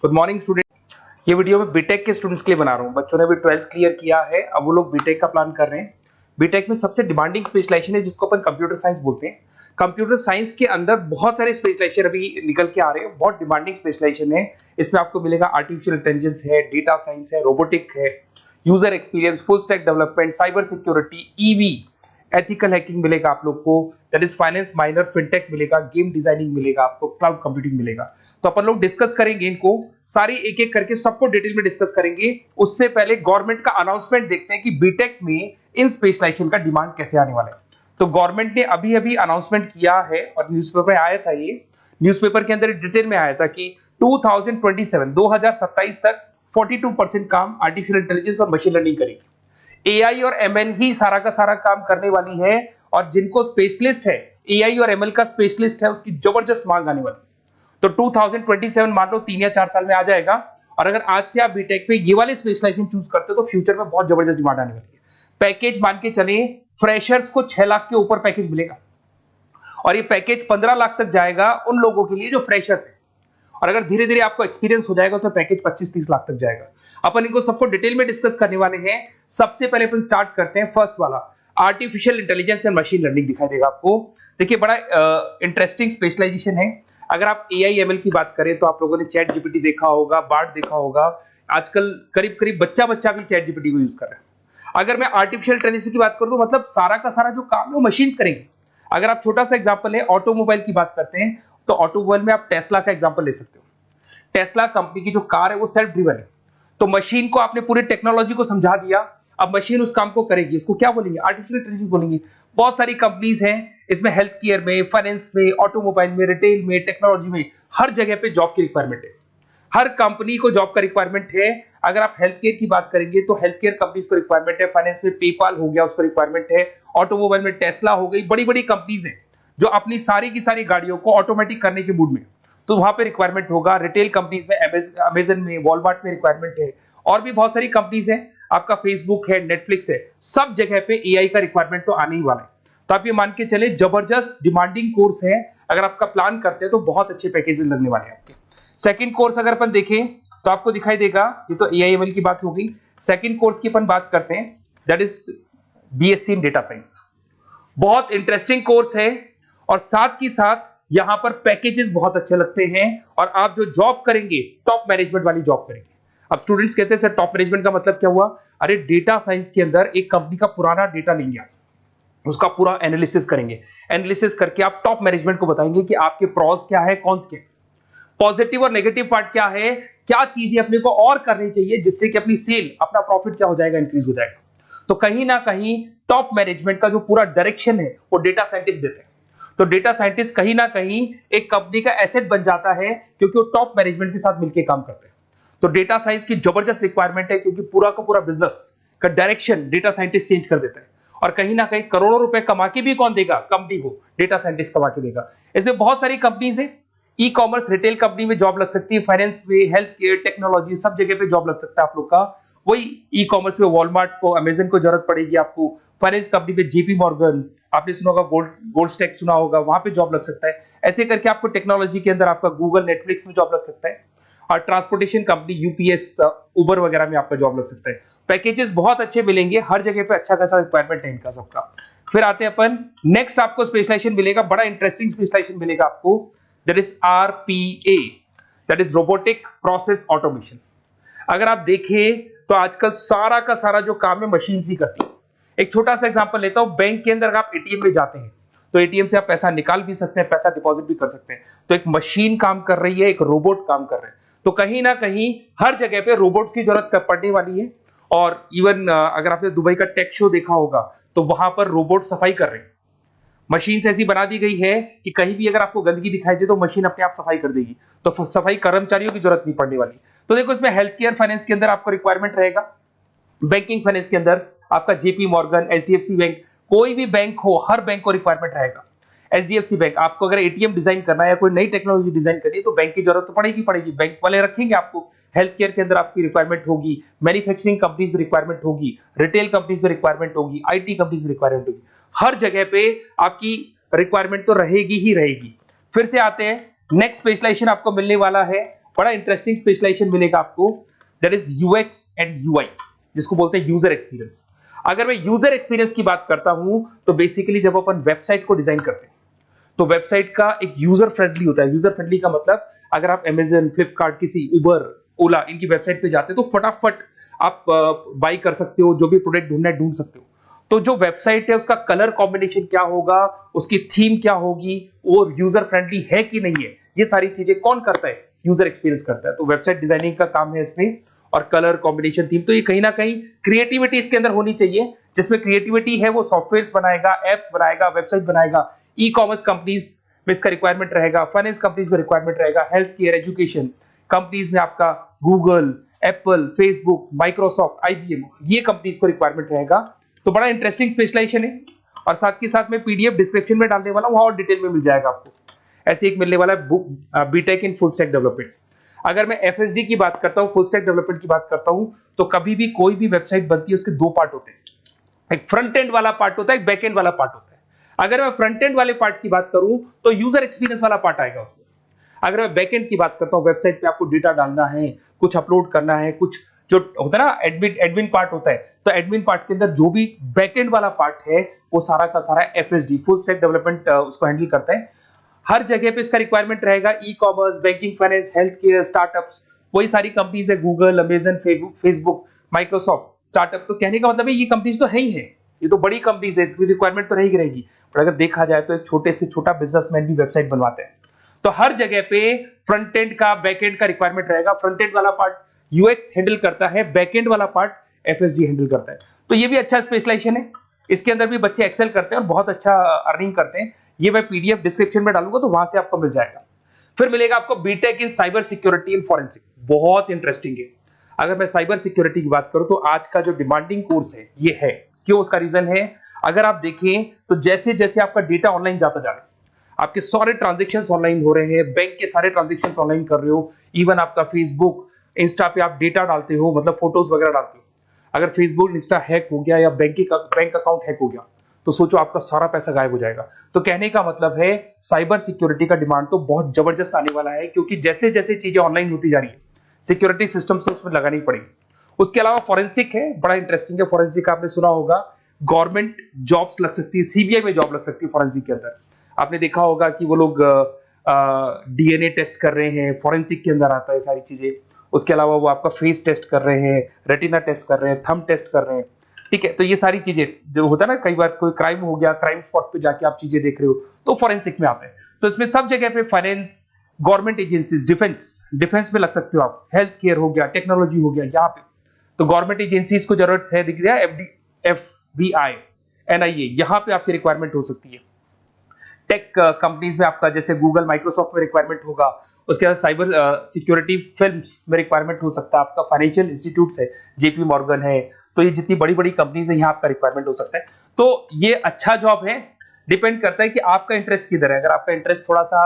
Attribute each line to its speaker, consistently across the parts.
Speaker 1: Good morning student. ये video मैं BTech के स्टूडेंट्स के लिए बना रहा हूँ। बच्चों ने अभी 12th क्लियर किया है, अब वो लोग बीटेक का प्लान कर रहे हैं। बीटेक में सबसे डिमांडिंग स्पेशलाइजेशन है जिसको अपन कंप्यूटर साइंस बोलते हैं। कंप्यूटर साइंस के अंदर बहुत सारे स्पेशलाइजेशन अभी निकल के आ रहे हैं, बहुत डिमांडिंग स्पेशलाइजेशन है। इसमें आपको मिलेगा आर्टिफिशियल इंटेलिजेंस है, डेटा साइंस है, रोबोटिक है, user experience, full stack development, cyber security, EV, ethical hacking मिलेगा आप लोग को, that is finance minor, fintech मिलेगा, गेम डिजाइनिंग मिलेगा आपको, क्लाउड कंप्यूटिंग मिलेगा। तो अपन लोग डिस्कस करेंगे इनको सारी एक एक करके, सबको डिटेल में डिस्कस करेंगे। उससे पहले गवर्नमेंट का अनाउंसमेंट देखते हैं कि बीटेक में इन स्पेशलाइजेशन का डिमांड कैसे आने वाला है। तो गवर्नमेंट ने अभी अभी अनाउंसमेंट किया है और न्यूज़पेपर में आया था, ये न्यूज़पेपर के अंदर डिटेल में आया था कि 2027 तक 42% काम आर्टिफिशियल इंटेलिजेंस और मशीन लर्निंग करेगी। एआई और एमएल ही सारा का सारा काम करने वाली है, और जिनको स्पेशलिस्ट है, एआई और एमएल का स्पेशलिस्ट है, उसकी जबरदस्त मांग आने वाली। तो 2027 मान लो 3 या 4 साल में आ जाएगा। और अगर आज से आप बीटेक में ये वाले स्पेशलाइजेशन चूज करते हो तो फ्यूचर में बहुत जबरदस्त डिमांड आने वाली है। पैकेज मान के चले, फ्रेशर्स को 6 लाख के ऊपर पैकेज मिलेगा, और ये पैकेज 15 लाख तक जाएगा उन लोगों के लिए जो फ्रेशर्स है। और अगर धीरे धीरे आपको एक्सपीरियंस हो जाएगा तो पैकेज 25-30 लाख तक जाएगा। अपन इनको सबको डिटेल में डिस्कस करने वाले हैं। सबसे पहले अपन स्टार्ट करते हैं फर्स्ट वाला, artificial intelligence and machine learning दिखाई देगा आपको। देखिए बड़ा इंटरेस्टिंग स्पेशलाइजेशन है। अगर आप एआई एमएल की बात करें तो आप लोगों ने चैट जीपीटी देखा होगा, बार्ड देखा होगा। आजकल करीब करीब बच्चा भी चैट जीपीटी को यूज कर रहा है। अगर मैं आर्टिफिशियल इंटेलिजेंस की बात करूं तो मतलब सारा का सारा जो काम है वो मशीन्स करेंगे। अगर आप छोटा सा एग्जांपल है, ऑटोमोबाइल की बात करते हैं तो ऑटोमोबाइल में आप टेस्ला का एग्जांपल ले सकते हो। टेस्ला कंपनी की जो कार है वो सेल्फ ड्रिवन है। तो मशीन को आपने पूरी टेक्नोलॉजी को समझा दिया, अब मशीन उस काम को करेगी। इसको क्या बोलेंगे? आर्टिफिशियल इंटेलिजेंस बोलेंगे। बहुत सारी कंपनीज हैं इसमें, हेल्थ केयर में, फाइनेंस में, ऑटोमोबाइल में, रिटेल में, टेक्नोलॉजी में, हर जगह पे जॉब की रिक्वायरमेंट है। हर कंपनी को जॉब का रिक्वायरमेंट है। अगर आप हेल्थ केयर की बात करेंगे तो हेल्थ केयर कंपनीज को रिक्वायरमेंट है, फाइनेंस में पेपाल हो गया उसको रिक्वायरमेंट है, ऑटोमोबाइल में टेस्ला हो गई, बड़ी बड़ी कंपनीज हैं जो अपनी सारी की सारी गाड़ियों को ऑटोमेटिक करने के मूड में, तो वहां पे रिक्वायरमेंट होगा। रिटेल कंपनीज में अमेजन में, वॉलमार्ट में रिक्वायरमेंट है, और भी बहुत सारी कंपनीज हैं, आपका फेसबुक है, नेटफ्लिक्स है, सब जगह पे एआई का रिक्वायरमेंट तो आने ही वाला है। तो आप ये मान के चले जबरदस्त डिमांडिंग कोर्स है। अगर आपका प्लान करते हैं तो बहुत अच्छे पैकेजेस लगने वाले हैं आपके। सेकंड कोर्स अगर अपन देखें तो आपको दिखाई देगा, ये तो एआई एमएल की बात हो गई। सेकंड कोर्स की अपन बात करते हैं, that is BSc in data science. बहुत इंटरेस्टिंग कोर्स है, और साथ ही साथ यहां पर पैकेजेस बहुत अच्छे लगते हैं, और आप जो जॉब करेंगे टॉप मैनेजमेंट वाली जॉब करेंगे। अब स्टूडेंट्स कहते हैं सर टॉप मैनेजमेंट का मतलब क्या हुआ? अरे डेटा साइंस के अंदर एक कंपनी का पुराना डेटा लेंगे आप, उसका पूरा एनालिसिस करेंगे, एनालिसिस करके आप टॉप मैनेजमेंट को बताएंगे कि आपके प्रॉस क्या है, कॉन्स क्या है, पॉजिटिव और नेगेटिव पार्ट क्या है, क्या चीजें अपने को और करनी चाहिए जिससे कि अपनी सेल, अपना प्रॉफिट क्या हो जाएगा, इंक्रीज हो जाएगा। तो कहीं ना कहीं टॉप मैनेजमेंट का जो पूरा डायरेक्शन है वो डेटा साइंटिस्ट देते हैं। तो डेटा साइंटिस्ट कहीं ना कहीं एक कंपनी का एसेट बन जाता है, क्योंकि वो टॉप मैनेजमेंट के साथ मिलकर काम करते हैं। तो डेटा साइंस की जबरदस्त रिक्वायरमेंट है, क्योंकि पूरा का पूरा बिजनेस का डायरेक्शन डेटा साइंटिस्ट चेंज कर देता है। और कहीं ना कहीं करोड़ों रुपए कमा के भी कौन देगा? कंपनी को डेटा साइंटिस्ट कमा के देगा। ऐसे बहुत सारी कंपनीज है, ई कॉमर्स रिटेल कंपनी में जॉब लग सकती है, फाइनेंस में, हेल्थ केयर, टेक्नोलॉजी, सब जगह पे जॉब लग सकता है आप लोग का। वही ई कॉमर्स में वॉलमार्ट को, अमेजन को जरूरत पड़ेगी आपको। फाइनेंस कंपनी में जेपी मॉर्गन, आपने सुना होगा, गोल्ड स्टैक सुना होगा, वहां पे जॉब लग सकता है। ऐसे करके आपको टेक्नोलॉजी के अंदर आपका गूगल, नेटफ्लिक्स में जॉब लग सकता है। और ट्रांसपोर्टेशन कंपनी यूपीएस, उबर वगैरह में आपका जॉब लग सकता है। पैकेजेस बहुत अच्छे मिलेंगे, हर जगह पे अच्छा खासा रिक्वायरमेंट है इनका सबका। फिर आते हैं अपन नेक्स्ट, आपको स्पेशलाइजेशन मिलेगा, बड़ा इंटरेस्टिंग स्पेशलाइजेशन मिलेगा आपको, that is RPA, that is robotic process automation. अगर आप देखें तो आजकल सारा का सारा जो काम है मशीन ही करती है। एक छोटा सा एग्जांपल लेता हूं, बैंक के अंदर आप एटीएम में जाते हैं तो एटीएम से आप पैसा निकाल भी सकते हैं, पैसा डिपॉजिट भी कर सकते हैं। तो एक मशीन काम कर रही है, एक रोबोट काम कर रहे हैं। तो कहीं ना कहीं हर जगह पे रोबोट्स की जरूरत पड़ने वाली है। और इवन अगर आपने दुबई का टेक शो देखा होगा तो वहां पर रोबोट सफाई कर रहे हैं। मशीन ऐसी बना दी गई है कि कहीं भी अगर आपको गंदगी दिखाई दे तो मशीन अपने आप सफाई कर देगी, तो सफाई कर्मचारियों की जरूरत नहीं पड़ने वाली। तो देखो इसमें हेल्थ केयर, फाइनेंस के अंदर आपको रिक्वायरमेंट रहेगा, बैंकिंग फाइनेंस के अंदर आपका जेपी मॉर्गन, एचडीएफसी बैंक, कोई भी बैंक हो, हर बैंक को रिक्वायरमेंट रहेगा। एचडीएफसी बैंक, आपको अगर एटीएम डिजाइन करना है या कोई नई टेक्नोलॉजी डिजाइन करनी है तो बैंक की जरूरत तो पड़ेगी, बैंक वाले रखेंगे आपको। हेल्थ केयर के अंदर आपकी रिक्वायरमेंट होगी, मैन्युफैक्चरिंग कंपनीज में रिक्वायरमेंट होगी, रिटेल कंपनीज में रिक्वायरमेंट होगी, आईटी कंपनीज में रिक्वायरमेंट होगी। हर जगह पे आपकी रिक्वायरमेंट तो रहेगी ही रहेगी। फिर से आते हैं, नेक्स्ट स्पेशलाइजेशन आपको मिलने वाला है बड़ा इंटरेस्टिंग स्पेशलाइजेशन मिलेगा आपको, that is UX and UI, जिसको बोलते हैं यूजर एक्सपीरियंस। अगर मैं यूजर एक्सपीरियंस की बात करता हूं तो बेसिकली जब अपन वेबसाइट को डिजाइन करते हैं तो वेबसाइट का एक यूजर फ्रेंडली होता है। यूजर फ्रेंडली का मतलब अगर आप अमेजन, फ्लिपकार्ट, किसी उबर, ओला इनकी वेबसाइट पे जाते हैं तो फटाफट आप बाई कर सकते हो, जो भी प्रोडक्ट ढूंढना है ढूंढ सकते हो। तो जो वेबसाइट है उसका कलर कॉम्बिनेशन क्या होगा, उसकी थीम क्या होगी, वो यूजर फ्रेंडली है कि नहीं है, ये सारी चीजें कौन करता है, यूजर एक्सपीरियंस करता है। तो वेबसाइट डिजाइनिंग का काम है इसमें, और कलर कॉम्बिनेशन, थीम, तो ये कहीं ना कहीं क्रिएटिविटी इसके अंदर होनी चाहिए। जिसमें क्रिएटिविटी है वो सॉफ्टवेयर बनाएगा, एप्स बनाएगा, वेबसाइट बनाएगा। ई कॉमर्स कंपनीज में इसका रिक्वायरमेंट रहेगा, फाइनेंस कंपनीज में रिक्वायरमेंट रहेगा, हेल्थ केयर, एजुकेशन कंपनीज में आपका Google, Apple, Facebook, Microsoft, IBM, ये कंपनीज को रिक्वायरमेंट रहेगा। तो बड़ा इंटरेस्टिंग स्पेशलाइजेशन है, और साथ के साथ में पीडीएफ डिस्क्रिप्शन में डालने वाला हूं, और डिटेल में मिल जाएगा आपको। ऐसे एक मिलने वाला है book, BTech in full stack development. अगर मैं एफएसडी की बात करता हूं, फुल स्टैक डेवलपमेंट की बात करता हूं, तो कभी भी कोई भी वेबसाइट बनती है उसके दो पार्ट होते हैं, एक फ्रंट एंड वाला पार्ट होता है, एक बैक एंड वाला पार्ट होता है। अगर मैं फ्रंट एंड वाले पार्ट की बात करूं तो यूजर एक्सपीरियंस वाला पार्ट आएगा उसमें। अगर मैं बैक एंड की बात करता हूं, वेबसाइट पे आपको डेटा डालना है, कुछ अपलोड करना है, कुछ जो होता है ना एडमिन पार्ट होता है, तो एडमिन पार्ट के अंदर जो भी बैक एंड वाला पार्ट है वो सारा का सारा एफएसडी, फुल स्टैक डेवलपमेंट, उसको हैंडल करता है। हर जगह पे इसका रिक्वायरमेंट रहेगा। E commerce, banking, finance, health care, startups, वही सारी कंपनीज है, Google, Amazon, Facebook, Microsoft, startup. तो कहने का मतलब है ये कंपनीज तो है ही है, ये तो बड़ी कंपनीज है, इसकी रिक्वायरमेंट तो रहेगी। पर अगर देखा जाए तो एक छोटे से छोटा बिजनेसमैन भी वेबसाइट बनवाते हैं। तो हर जगह पे फ्रंट एंड का, बैक एंड का रिक्वायरमेंट रहेगा। फ्रंट एंड वाला पार्ट यूएक्स हैंडल करता है, बैक एंड वाला पार्ट एफएसडी हैंडल करता है। तो ये भी अच्छा स्पेशलाइजेशन है, इसके अंदर भी बच्चे एक्सेल करते हैं और बहुत अच्छा अर्निंग करते हैं। ये मैं पीडीएफ डिस्क्रिप्शन में डालूंगा तो वहां से आपको मिल जाएगा। फिर मिलेगा आपको BTech in cyber security and forensic, बहुत इंटरेस्टिंग है। अगर मैं साइबर सिक्योरिटी की बात करूं तो आज का जो डिमांडिंग कोर्स है ये है, क्यों, उसका रीजन है, अगर आप देखें तो जैसे जैसे आपका डेटा ऑनलाइन जाता जा रहा है, आपके सारे ट्रांजेक्शन्स ऑनलाइन हो रहे हैं, बैंक के सारे ट्रांजेक्शन्स ऑनलाइन कर रहे हो, इवन आपका फेसबुक, इंस्टा पे आप डेटा डालते हो, मतलब फोटोज वगैरह डालते हो। अगर फेसबुक, इंस्टा हैक हो गया या बैंक अकाउंट हैक हो गया तो सोचो आपका सारा पैसा गायब हो जाएगा। तो कहने का मतलब है साइबर सिक्योरिटी का डिमांड तो बहुत जबरदस्त आने वाला है, क्योंकि जैसे जैसे चीजें ऑनलाइन होती जा रही है सिक्योरिटी सिस्टम्स तो उसमें लगानी पड़ेगी। उसके अलावा फॉरेंसिक है, बड़ा इंटरेस्टिंग है। फॉरेंसिक आपने सुना होगा, गवर्नमेंट जॉब्स लग सकती है, सीबीआई में जॉब लग सकती है फॉरेंसिक के अंदर। आपने देखा होगा कि वो लोग डीएनए टेस्ट कर रहे हैं, फॉरेंसिक के अंदर आता है सारी चीजें। उसके अलावा वो आपका फेस टेस्ट कर रहे हैं, रेटिना टेस्ट कर रहे हैं, थंब टेस्ट कर रहे हैं, ठीक है। तो ये सारी चीजें जो होता है ना, कई बार कोई क्राइम हो गया, क्राइम स्पॉट पे जाके आप चीजें देख रहे हो तो फॉरेंसिक में आता है। तो इसमें सब जगह पे फाइनेंस, गवर्नमेंट एजेंसीज, डिफेंस में लग सकते हो आप, हेल्थ केयर हो गया, टेक्नोलॉजी हो गया, यहाँ पे तो गवर्नमेंट एजेंसीज को जरूरत है, दिख रहा है, एफबीआई, एनआईए, यहाँ पे आपकी रिक्वायरमेंट हो सकती है। टेक कंपनीज में आपका जैसे गूगल, माइक्रोसॉफ्ट में रिक्वायरमेंट होगा। उसके बाद साइबर सिक्योरिटी फिल्म्स में रिक्वायरमेंट हो सकता है आपका, फाइनेंशियल इंस्टीट्यूट्स है, जेपी मॉर्गन है, तो ये जितनी बड़ी बड़ी कंपनीज है यहाँ आपका रिक्वायरमेंट हो सकता है। तो ये अच्छा जॉब है, डिपेंड करता है कि आपका इंटरेस्ट किधर है। अगर आपका इंटरेस्ट थोड़ा सा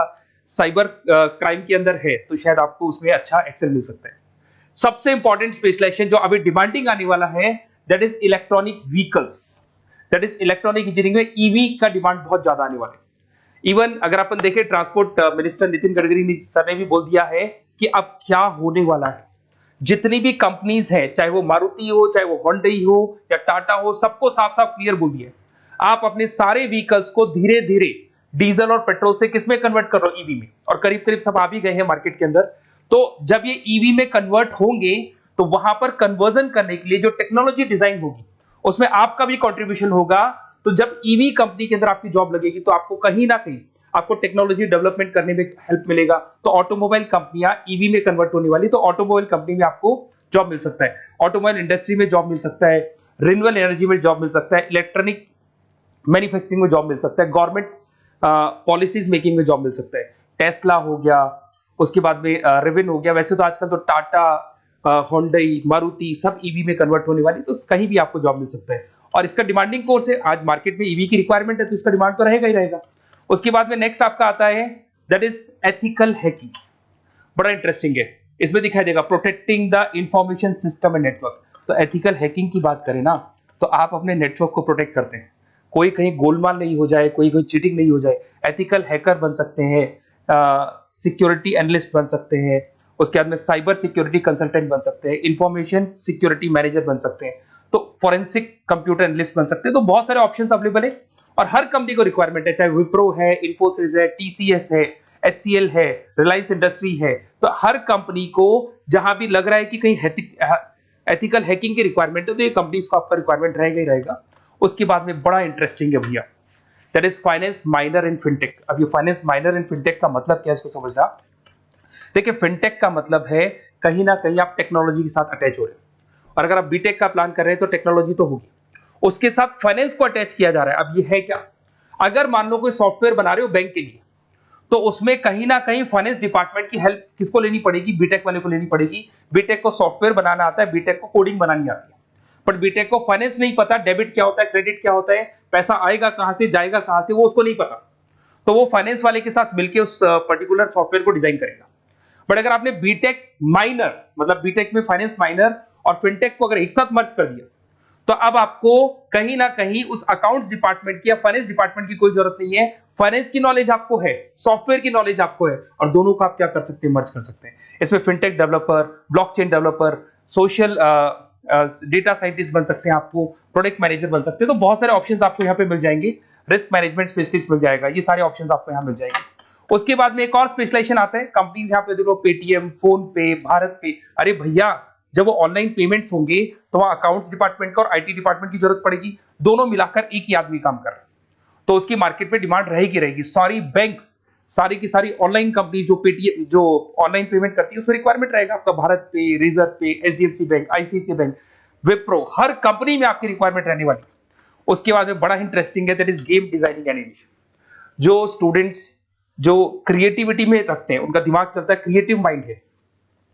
Speaker 1: साइबर क्राइम के अंदर है तो शायद आपको उसमें अच्छा एक्सेल मिल सकता है। सबसे इंपॉर्टेंट स्पेशलाइजेशन जो अभी डिमांडिंग आने वाला है, that is electronic vehicles, that is electronic engineering में ईवी का डिमांड बहुत ज्यादा आने वाला है। इवन अगर अपन देखें, transport minister Nitin Gadkari sir ने भी बोल दिया है कि अब क्या होने वाला है, जितनी भी कंपनीज है, चाहे वो मारुति हो, चाहे वो होंडई हो या टाटा हो, सबको साफ साफ क्लियर बोल दिया, आप अपने सारे व्हीकल्स को धीरे धीरे डीजल और पेट्रोल से किसमें कन्वर्ट कर रहे हो, ईवी में। और करीब करीब सब आ भी गए हैं मार्केट के अंदर। तो जब ये ईवी में कन्वर्ट होंगे तो वहां पर कन्वर्जन करने के लिए जो टेक्नोलॉजी डिजाइन होगी उसमें आपका भी कंट्रीब्यूशन होगा। तो जब ईवी कंपनी के अंदर आपकी जॉब लगेगी तो आपको कहीं ना कहीं आपको टेक्नोलॉजी डेवलपमेंट करने में हेल्प मिलेगा। तो ऑटोमोबाइल कंपनियां ईवी में कन्वर्ट होने वाली, तो ऑटोमोबाइल कंपनी में आपको जॉब मिल सकता है, ऑटोमोबाइल इंडस्ट्री में जॉब मिल सकता है, रिन्यूएबल एनर्जी में जॉब मिल सकता है, इलेक्ट्रॉनिक मैन्युफैक्चरिंग में जॉब मिल सकता है, गवर्नमेंट पॉलिसीज मेकिंग में जॉब मिल सकता है, टेस्ला हो गया, उसके बाद में रिविन हो गया। वैसे तो आजकल तो टाटा, होंडई, मारुति सब ईवी में कन्वर्ट होने वाली, तो कहीं भी आपको जॉब मिल सकता है। और इसका डिमांडिंग कोर्स है, आज मार्केट में ईवी की रिक्वायरमेंट है तो इसका डिमांड तो रहेगा ही रहेगा। उसके बाद में नेक्स्ट आपका आता है दैट इज एथिकल हैकिंग, बड़ा इंटरेस्टिंग है। इसमें दिखाई देगा protecting the information system and network. तो एथिकल हैकिंग की बात करें ना, तो आप अपने नेटवर्क को प्रोटेक्ट करते हैं, कोई कहीं गोलमाल नहीं हो जाए, कोई चीटिंग नहीं हो जाए। एथिकल हैकर बन सकते हैं, सिक्योरिटी एनालिस्ट बन सकते हैं, उसके बाद में साइबर सिक्योरिटी कंसल्टेंट बन सकते हैं, इंफॉर्मेशन सिक्योरिटी मैनेजर बन सकते हैं, तो फॉरेंसिक कंप्यूटर एनालिस्ट बन सकते हैं। तो बहुत सारे ऑप्शंस अवेलेबल है और हर कंपनी को रिक्वायरमेंट है, चाहे विप्रो है, इन्फोसिस है, टीसीएस है, एचसीएल है, रिलायंस इंडस्ट्री है। तो हर कंपनी को जहां भी लग रहा है कि कहीं एथिकल हैकिंग की रिक्वायरमेंट है तो ये कंपनीज को आपका रिक्वायरमेंट रहेगा ही रहेगा। उसके बाद में बड़ा इंटरेस्टिंग है भैया, that is finance minor in fintech. अब ये फाइनेंस माइनर इन फिनटेक का मतलब क्या है इसको समझना। देखिए फिनटेक का मतलब है कहीं ना कहीं आप टेक्नोलॉजी के साथ अटैच हो रहे हो, और अगर आप बीटेक का प्लान कर रहे हैं तो टेक्नोलॉजी तो होगी, उसके साथ फाइनेंस को अटैच किया जा रहा है। अब ये है क्या, अगर मान लो कोई सॉफ्टवेयर बना रहे हो बैंक के लिए, तो उसमें कहीं ना कहीं फाइनेंस डिपार्टमेंट की हेल्प किसको लेनी पड़ेगी, बीटेक वाले को लेनी पड़ेगी। बीटेक को सॉफ्टवेयर बनाना आता है, बीटेक को कोडिंग बनानी आती है, बट बीटेक को फाइनेंस नहीं पता, डेबिट क्या होता है, क्रेडिट क्या होता है, पैसा आएगा कहां से, जाएगा कहां से, वो उसको नहीं पता। तो वो फाइनेंस वाले के साथ मिलकर उस पर्टिकुलर सॉफ्टवेयर को डिजाइन करेगा। बट अगर आपने बीटेक माइनर, मतलब बीटेक में फाइनेंस माइनर और फिनटेक को अगर एक साथ मर्ज कर दिया, तो अब आपको कहीं ना कहीं उस अकाउंट्स डिपार्टमेंट की या फाइनेंस डिपार्टमेंट की कोई जरूरत नहीं है। फाइनेंस की नॉलेज आपको है, सॉफ्टवेयर की नॉलेज आपको है, और दोनों को आप क्या कर सकते हैं, मर्ज कर सकते हैं। इसमें fintech developer, blockchain developer, social data scientist बन सकते हैं, आपको प्रोडक्ट मैनेजर बन सकते हैं। तो बहुत सारे ऑप्शंस आपको यहाँ पे मिल जाएंगे, रिस्क मैनेजमेंट स्पेशलिस्ट मिल जाएगा, ये सारे ऑप्शंस आपको यहाँ मिल जाएंगे। उसके बाद में एक और स्पेशलाइजेशन आता है, कंपनीज यहाँ पे देखो पेटीएम, फोन पे, भारत पे। अरे भैया जब वो ऑनलाइन पेमेंट्स होंगे तो वहां अकाउंट्स डिपार्टमेंट का और आईटी डिपार्टमेंट की जरूरत पड़ेगी, दोनों मिलाकर एक ही आदमी काम कर रहा है, तो उसकी मार्केट में डिमांड रहेगी रहेगी। सारी बैंक्स, सारी की सारी ऑनलाइन कंपनी जो पेटीएम, जो ऑनलाइन पेमेंट करती है, उसमें रिक्वायरमेंट रहेगा आपका भारत पे, Razorpay, HDFC bank, ICICI bank, Wipro, हर कंपनी में आपकी रिक्वायरमेंट रहने वाली। उसके बाद में बड़ा इंटरेस्टिंग है, that is game designing animation. जो स्टूडेंट्स जो क्रिएटिविटी में रखते हैं, उनका दिमाग चलता है, क्रिएटिव माइंड है,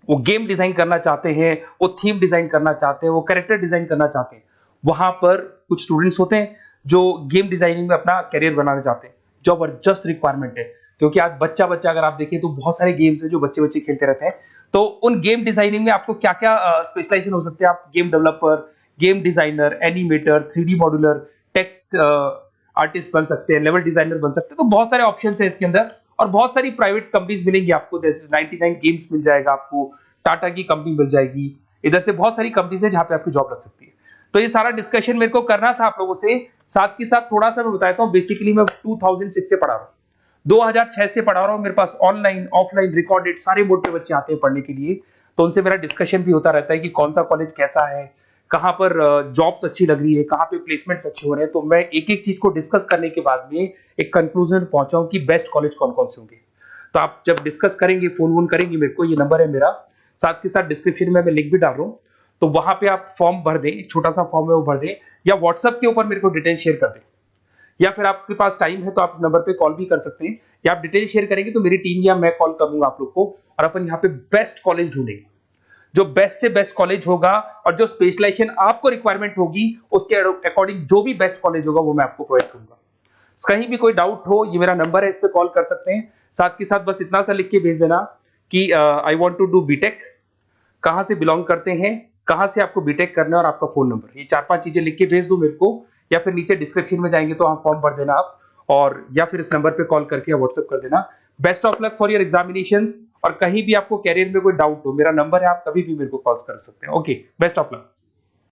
Speaker 1: वो गेम डिजाइन करना चाहते हैं, वो थीम डिजाइन करना चाहते हैं, वो कैरेक्टर डिजाइन करना चाहते हैं, वहां पर कुछ स्टूडेंट्स होते हैं जो गेम डिजाइनिंग में अपना करियर बनाना चाहते हैं। जबरदस्त रिक्वायरमेंट है, क्योंकि आज बच्चा बच्चा अगर आप देखें तो बहुत सारे गेम्स हैं जो बच्चे बच्चे खेलते रहते हैं। तो उन गेम डिजाइनिंग में आपको क्या क्या स्पेशलाइजेशन हो सकते हैं, आप game developer, game designer, animator, 3D modular, text artist बन सकते हैं, लेवल डिजाइनर बन सकते हैं। तो बहुत सारे ऑप्शन है इसके अंदर, और बहुत सारी प्राइवेट कंपनीज मिलेंगी आपको, जैसे 99 गेम्स मिल जाएगा आपको, टाटा की कंपनी मिल जाएगी, इधर से बहुत सारी कंपनीज है जहां पे आपकी जॉब लग सकती है। तो ये सारा डिस्कशन मेरे को करना था आप लोगों से, साथ के साथ थोड़ा सा मैं बताता हूँ। बेसिकली मैं 2006 से पढ़ा रहा हूँ, 2006 से पढ़ा रहा हूँ। मेरे पास ऑनलाइन ऑफलाइन रिकॉर्डेड सारे बोर्ड पे बच्चे आते हैं पढ़ने के लिए, तो उनसे मेरा डिस्कशन भी होता रहता है कि कौन सा कॉलेज कैसा है, कहाँ पर जॉब्स अच्छी लग रही है, कहाँ पे प्लेसमेंट्स अच्छे हो रहे हैं। तो मैं एक एक चीज को डिस्कस करने के बाद में एक कंक्लूजन पहुंचा हूं कि बेस्ट कॉलेज कौन कौन से होंगे। तो आप जब डिस्कस करेंगे, फोन वोन करेंगे मेरे को, ये नंबर है मेरा, साथ के साथ डिस्क्रिप्शन में मैं लिंक भी डाल रहा हूँ, तो वहां पे आप फॉर्म भर दें, एक छोटा सा फॉर्म है वो भर दें, या व्हाट्सएप के ऊपर मेरे को डिटेल शेयर कर दें, या फिर आपके पास टाइम है तो आप इस नंबर पे कॉल भी कर सकते हैं, या आप डिटेल शेयर करेंगे तो मेरी टीम या मैं कॉल करूंगा आप लोग को, और अपन यहाँ पे बेस्ट कॉलेज ढूंढेंगे, जो बेस्ट से बेस्ट कॉलेज होगा, और जो स्पेशलाइजेशन आपको रिक्वायरमेंट होगी उसके अकॉर्डिंग जो भी बेस्ट कॉलेज होगा वो मैं आपको प्रोवाइड करूंगा। कहीं भी कोई डाउट हो, ये मेरा नंबर है, इस पे कॉल कर सकते हैं। साथ के साथ बस इतना सा लिख के भेज देना कि I want to do BTech, कहां से बिलोंग करते हैं, कहां से आपको बीटेक करना है, और आपका फोन नंबर, ये 4-5 चीजें लिख के भेज दो मेरे को, या फिर नीचे डिस्क्रिप्शन में जाएंगे तो वहां फॉर्म भर देना आप, और या फिर इस नंबर पे कॉल करके या व्हाट्सएप कर देना। Best of luck for your examinations, और कहीं भी आपको कैरियर में कोई डाउट हो, मेरा नंबर है, आप कभी भी मेरे को कॉल कर सकते हैं। Okay, best of luck.